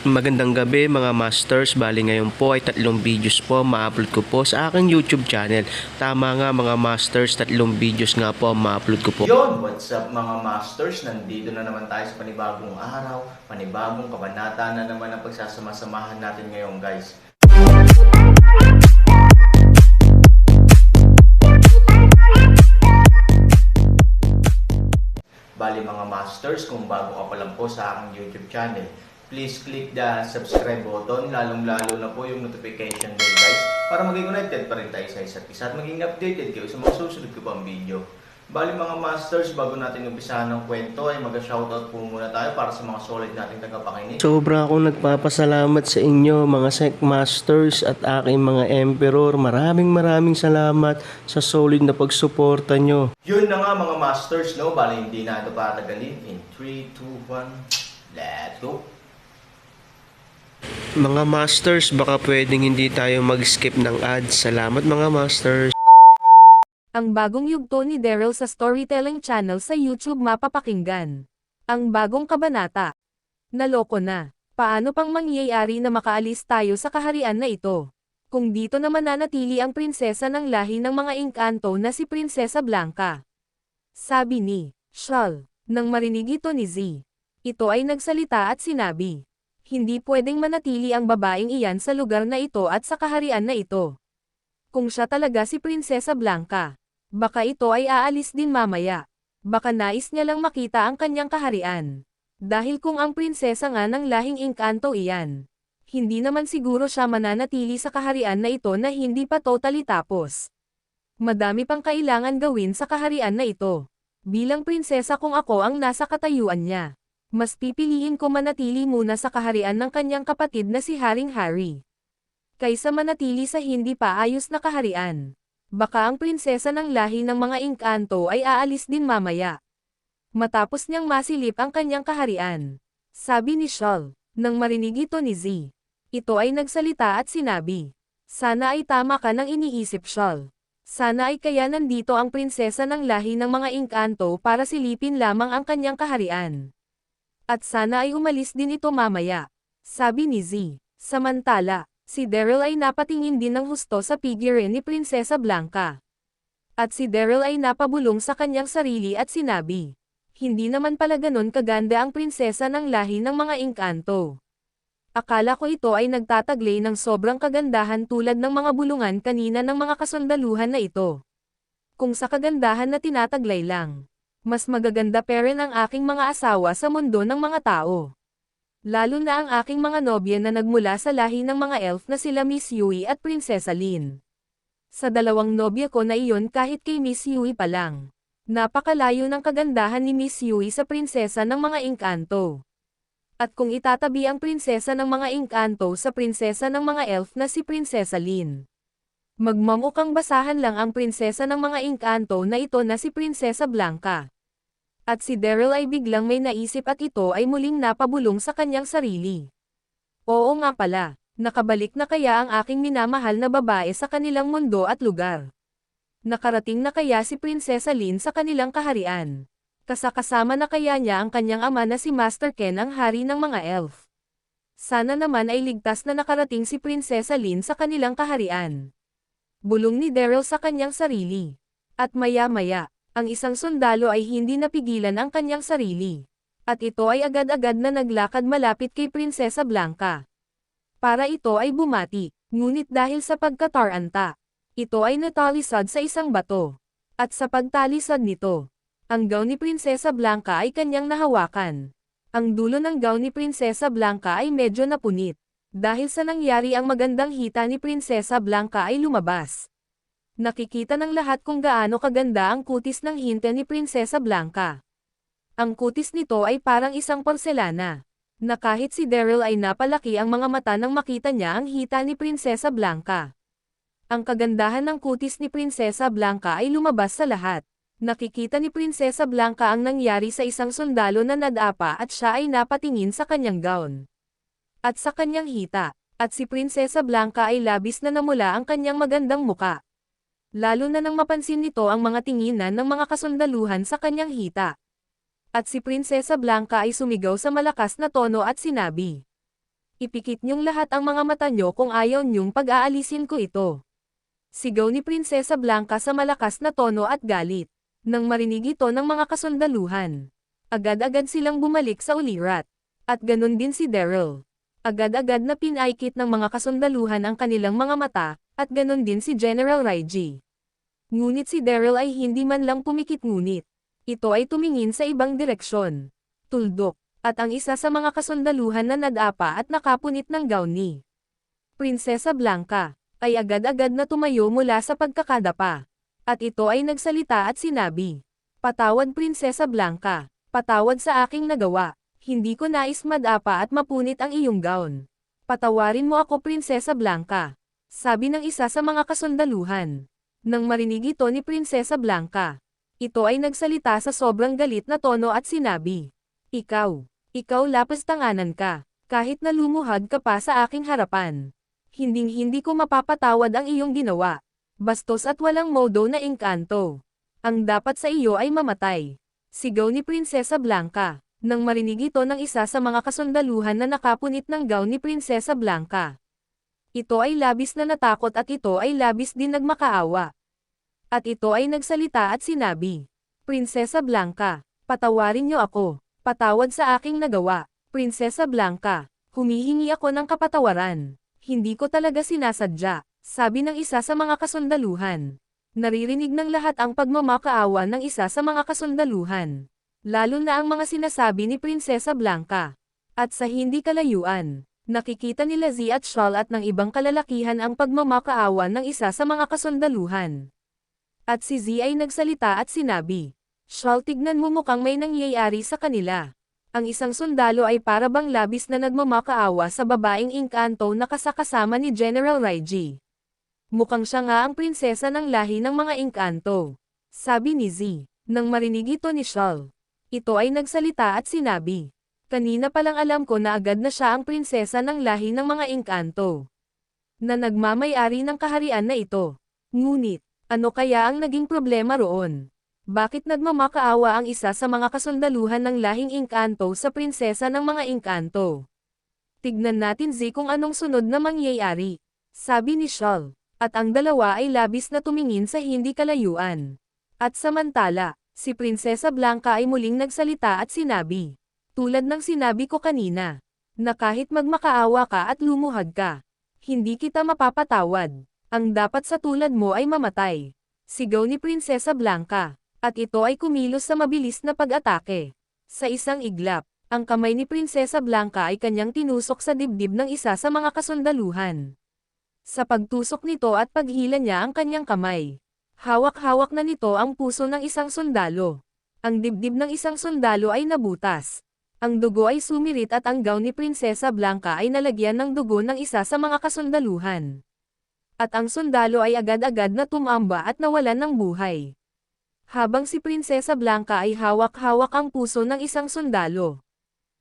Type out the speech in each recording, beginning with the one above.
Magandang gabi mga masters, bali ngayon po ay 3 videos po ma-upload ko po sa aking YouTube channel. Tama nga mga masters, 3 videos nga po ma-upload ko po. Yon, what's up mga masters? Nandito na naman tayo sa panibagong araw, panibagong kabanata na naman ang pagsasama-samahan natin ngayon guys. Bali mga masters, kung bago ka pa lang po sa aking YouTube channel, please click the subscribe button, lalong-lalo na po yung notification bell guys, para maging connected pa rin tayo sa isa't isa at maging updated kayo sa mga susunod ko pang video. Bali mga masters, bago natin umpisahan ng kwento ay mag-shoutout po muna tayo para sa mga solid nating tagapakinig. Sobra akong nagpapasalamat sa inyo mga Sec Masters at aking mga Emperor. Maraming salamat sa solid na pagsuporta nyo. Yun na nga mga masters, no? Bali hindi na ito patagalin. In 3, 2, 1, let's go! Mga masters, baka pwedeng hindi tayo mag-skip ng ads. Salamat mga masters. Ang bagong yugto ni Daryl sa storytelling channel sa YouTube mapapakinggan. Ang bagong kabanata. Naloko na. Paano pang mangyayari na makaalis tayo sa kaharian na ito? Kung dito na mananatili ang prinsesa ng lahi ng mga Engkanto na si Prinsesa Blanca. Sabi ni Shal. Nang marinig ito ni Z. Ito ay nagsalita at sinabi. Hindi pwedeng manatili ang babaeng iyan sa lugar na ito at sa kaharian na ito. Kung siya talaga si Prinsesa Blanca, baka ito ay aalis din mamaya. Baka nais niya lang makita ang kanyang kaharian. Dahil kung ang prinsesa nga ng lahing Engkanto iyan, hindi naman siguro siya mananatili sa kaharian na ito na hindi pa totally tapos. Madami pang kailangan gawin sa kaharian na ito. Bilang prinsesa kung ako ang nasa katayuan niya, mas pipiliin ko manatili muna sa kaharian ng kanyang kapatid na si Haring Harry, kaysa manatili sa hindi pa ayos na kaharian. Baka ang prinsesa ng lahi ng mga Engkanto ay aalis din mamaya, matapos niyang masilip ang kanyang kaharian. Sabi ni Shal. Nang marinig ito ni Z, ito ay nagsalita at sinabi. Sana ay tama ka nang iniisip Shal. Sana ay kaya nandito ang prinsesa ng lahi ng mga Engkanto para silipin lamang ang kanyang kaharian. At sana ay umalis din ito mamaya. Sabi ni Z. Samantala, si Daryl ay napatingin din ng husto sa figure ni Prinsesa Blanca. At si Daryl ay napabulong sa kanyang sarili at sinabi, hindi naman pala ganon kaganda ang prinsesa ng lahi ng mga Engkanto. Akala ko ito ay nagtataglay ng sobrang kagandahan tulad ng mga bulungan kanina ng mga kasundaluhan na ito. Kung sa kagandahan na tinataglay lang, mas magaganda pa rin ang aking mga asawa sa mundo ng mga tao. Lalo na ang aking mga nobya na nagmula sa lahi ng mga elf na sila Miss Yui at Prinsesa Lin. Sa dalawang nobya ko na iyon kahit kay Miss Yui pa lang, napakalayo ng kagandahan ni Miss Yui sa prinsesa ng mga Engkanto. At kung itatabi ang prinsesa ng mga Engkanto sa prinsesa ng mga elf na si Prinsesa Lin, magmamukhang basahan lang ang prinsesa ng mga Engkanto na ito na si Prinsesa Blanca. At si Daryl ay biglang may naisip at ito ay muling napabulong sa kanyang sarili. Oo nga pala, nakabalik na kaya ang aking minamahal na babae sa kanilang mundo at lugar. Nakarating na kaya si Prinsesa Lin sa kanilang kaharian. Kasakasama na kaya niya ang kanyang ama na si Master Ken ang hari ng mga elf. Sana naman ay ligtas na nakarating si Prinsesa Lin sa kanilang kaharian. Bulong ni Daryl sa kanyang sarili. At maya-maya, ang isang sundalo ay hindi napigilan ang kanyang sarili. At ito ay agad-agad na naglakad malapit kay Prinsesa Blanca. Para ito ay bumati, ngunit dahil sa pagkataranta, ito ay natalisod sa isang bato. At sa pagtalisod nito, ang gown ni Prinsesa Blanca ay kanyang nahawakan. Ang dulo ng gown ni Prinsesa Blanca ay medyo napunit. Dahil sa nangyari ang magandang hita ni Prinsesa Blanca ay lumabas. Nakikita ng lahat kung gaano kaganda ang kutis ng hinte ni Prinsesa Blanca. Ang kutis nito ay parang isang porselana, na kahit si Daryl ay napalaki ang mga mata nang makita niya ang hita ni Prinsesa Blanca. Ang kagandahan ng kutis ni Prinsesa Blanca ay lumabas sa lahat. Nakikita ni Prinsesa Blanca ang nangyari sa isang sundalo na nadapa at siya ay napatingin sa kanyang gown. At sa kanyang hita, at si Prinsesa Blanca ay labis na namula ang kanyang magandang muka. Lalo na nang mapansin nito ang mga tinginan ng mga kasundaluhan sa kanyang hita. At si Prinsesa Blanca ay sumigaw sa malakas na tono at sinabi, Ipikit niyong lahat ang mga mata niyo kung ayaw niyong pag-aalisin ko ito. Sigaw ni Prinsesa Blanca sa malakas na tono at galit. Nang marinig ito ng mga kasundaluhan, agad-agad silang bumalik sa ulirat. At ganun din si Daryl. Agad-agad na pinaikit ng mga kasundaluhan ang kanilang mga mata, at ganun din si General Raiji. Ngunit si Daryl ay hindi man lang pumikit, ngunit ito ay tumingin sa ibang direksyon. Tuldok, at ang isa sa mga kasundaluhan na nadapa at nakapunit ng gown ni Prinsesa Blanca ay agad-agad na tumayo mula sa pagkakadapa. At ito ay nagsalita at sinabi, "Patawad Prinsesa Blanca, patawad sa aking nagawa. Hindi ko nais madapa at mapunit ang iyong gown. Patawarin mo ako Prinsesa Blanca," sabi ng isa sa mga kasundaluhan. Nang marinig ito ni Prinsesa Blanca, ito ay nagsalita sa sobrang galit na tono at sinabi, Ikaw lapis tanganan ka, kahit na lumuhad ka pa sa aking harapan. Hinding-hindi ko mapapatawad ang iyong ginawa. Bastos at walang modo na engkanto. Ang dapat sa iyo ay mamatay. Sigaw ni Prinsesa Blanca. Nang marinig ito ng isa sa mga kasundaluhan na nakapunit ng gown ni Prinsesa Blanca, ito ay labis na natakot at ito ay labis din nagmakaawa. At ito ay nagsalita at sinabi, "Prinsesa Blanca, patawarin niyo ako. Patawad sa aking nagawa. Prinsesa Blanca, humihingi ako ng kapatawaran. Hindi ko talaga sinasadya," sabi ng isa sa mga kasundaluhan. Naririnig ng lahat ang pagmamakaawa ng isa sa mga kasundaluhan. Lalo na ang mga sinasabi ni Prinsesa Blanca. At sa hindi kalayuan, nakikita nila Z at Shawl at ng ibang kalalakihan ang pagmamakaawa ng isa sa mga kasundaluhan. At si Z ay nagsalita at sinabi, "Shawl, tignan mo, mukhang may nangyayari sa kanila." Ang isang sundalo ay para bang labis na nagmamakaawa sa babaeng engkanto na kasakasama ni General Raiji. Mukhang siya nga ang prinsesa ng lahi ng mga engkanto, sabi ni Z. Nang marinig ito ni Shawl, ito ay nagsalita at sinabi, "Kanina pa lang alam ko na agad na siya ang prinsesa ng lahi ng mga engkanto, na nagmamay-ari ng kaharian na ito. Ngunit, ano kaya ang naging problema roon? Bakit nagmamakaawa ang isa sa mga kasundaluhan ng lahing engkanto sa prinsesa ng mga engkanto? Tignan natin Z kung anong sunod na mangyayari," sabi ni Shawl. At ang dalawa ay labis na tumingin sa hindi kalayuan. At samantala, si Prinsesa Blanca ay muling nagsalita at sinabi, "Tulad ng sinabi ko kanina, na kahit magmakaawa ka at lumuhad ka, hindi kita mapapatawad. Ang dapat sa tulad mo ay mamatay." Sigaw ni Prinsesa Blanca. At ito ay kumilos sa mabilis na pag-atake. Sa isang iglap, ang kamay ni Prinsesa Blanca ay kanyang tinusok sa dibdib ng isa sa mga kasundaluhan. Sa pagtusok nito at paghila niya ang kanyang kamay, hawak-hawak na nito ang puso ng isang sundalo. Ang dibdib ng isang sundalo ay nabutas. Ang dugo ay sumirit at ang gown ni Prinsesa Blanca ay nalagyan ng dugo ng isa sa mga kasundaluhan. At ang sundalo ay agad-agad na tumamba at nawalan ng buhay. Habang si Prinsesa Blanca ay hawak-hawak ang puso ng isang sundalo,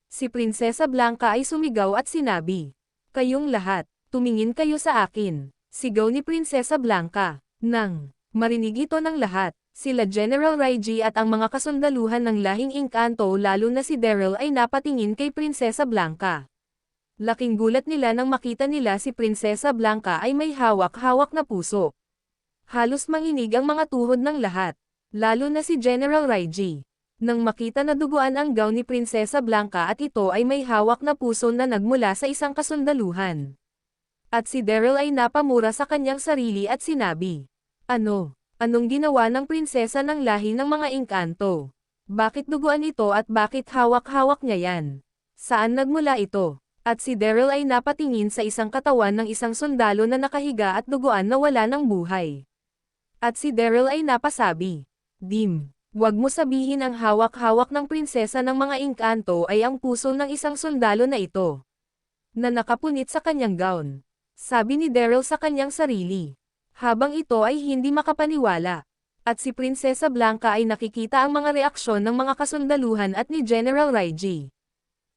si Prinsesa Blanca ay sumigaw at sinabi, "Kayong lahat, tumingin kayo sa akin." Sigaw ni Prinsesa Blanca. Nang marinig ito ng lahat, sila General Raiji at ang mga kasundaluhan ng lahing engkanto lalo na si Daryl ay napatingin kay Prinsesa Blanca. Laking gulat nila nang makita nila si Prinsesa Blanca ay may hawak-hawak na puso. Halos manginig ang mga tuhod ng lahat, lalo na si General Raiji. Nang makita na duguan ang gown ni Prinsesa Blanca at ito ay may hawak na puso na nagmula sa isang kasundaluhan. At si Daryl ay napamura sa kanyang sarili at sinabi, Anong ginawa ng prinsesa ng lahi ng mga engkanto? Bakit duguan ito at bakit hawak-hawak niya yan? Saan nagmula ito?" At si Daryl ay napatingin sa isang katawan ng isang sundalo na nakahiga at duguan na wala ng buhay. At si Daryl ay napasabi, "Dim, wag mo sabihin ang hawak-hawak ng prinsesa ng mga engkanto ay ang puso ng isang sundalo na ito, na nakapunit sa kanyang gown," sabi ni Daryl sa kanyang sarili. Habang ito ay hindi makapaniwala. At si Prinsesa Blanca ay nakikita ang mga reaksyon ng mga kasundaluhan at ni General Raiji.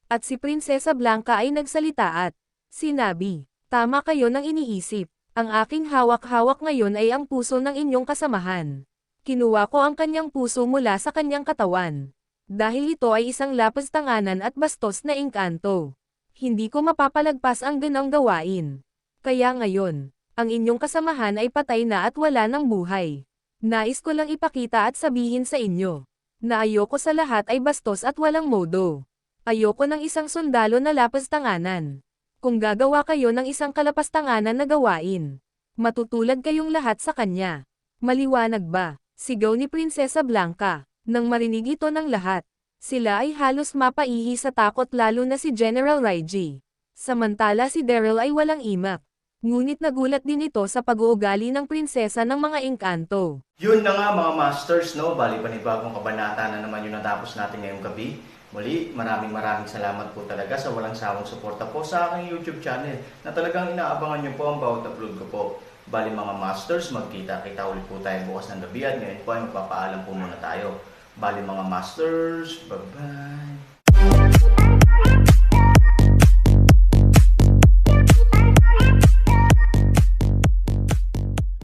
At si Prinsesa Blanca ay nagsalita at sinabi, "Tama kayo ng iniisip. Ang aking hawak-hawak ngayon ay ang puso ng inyong kasamahan. Kinuha ko ang kanyang puso mula sa kanyang katawan. Dahil ito ay isang lapis tanganan at bastos na engkanto. Hindi ko mapapalagpas ang ganang gawain. Kaya ngayon, ang inyong kasamahan ay patay na at wala ng buhay. Nais ko lang ipakita at sabihin sa inyo, na ayoko sa lahat ay bastos at walang modo. Ayoko ng isang sundalo na lapastanganan. Kung gagawa kayo ng isang kalapastanganan na gawain, matutulad kayong lahat sa kanya. Maliwanag ba? Sigaw ni Prinsesa Blanca. Nang marinig ito ng lahat, sila ay halos mapaihi sa takot lalo na si General Raiji. Samantala si Daryl ay walang imak. Ngunit nagulat din ito sa pag-uugali ng prinsesa ng mga engkanto. Yun na nga mga masters, no? Bali panibagong kabanata na naman yung natapos natin ngayong gabi. Muli, maraming salamat po talaga sa walang sawang suporta po sa aking YouTube channel na talagang inaabangan nyo po ang bawat upload ko po. Bali mga masters, magkita-kita ulit po tayo bukas ng gabi at ngayon po ay magpapaalam po muna tayo. Bali mga masters, bye-bye!